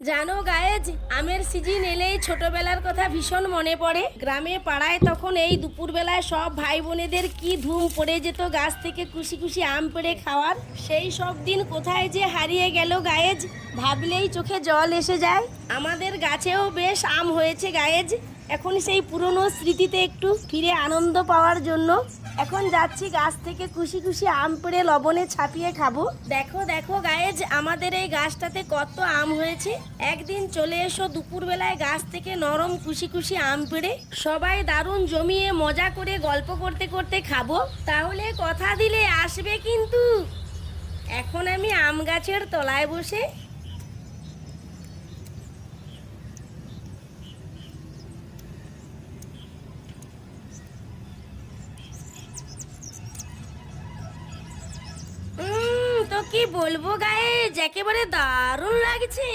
জানো গায়েজ, আমের সিজন এলেই ছোটবেলার কথা ভীষণ মনে পড়ে। গ্রামে পাড়ায় তখন এই দুপুরবেলায় সব ভাই বোনেদের কি ধুম পড়ে যেত গাছ থেকে খুশি খুশি আম পেড়ে খাওয়ার। সেই সব দিন কোথায় যে হারিয়ে গেল গায়েজ, ভাবলেই চোখে জল এসে যায়। আমাদের গাছেও বেশ আম হয়েছে গায়েজ। এখন সেই পুরনো স্মৃতিতে একটু ফিরে আনন্দ পাওয়ার জন্য এখন যাচ্ছি গাছ থেকে খুশি খুশি আম পেড়ে লবণে ছাপিয়ে খাবো। দেখো দেখো গায়েজ, আমাদের এই গাছটাতে কত আম হয়েছে। একদিন চলে এসো দুপুরবেলায় গাছ থেকে নরম খুশি খুশি আম পেড়ে সবাই দারুণ জমিয়ে মজা করে গল্প করতে করতে খাবো। তাহলে কথা দিলে আসবে কিন্তু। এখন আমি আম গাছের তলায় বসে তো কি বলবো গায়ে, একেবারে দারুণ লাগছে।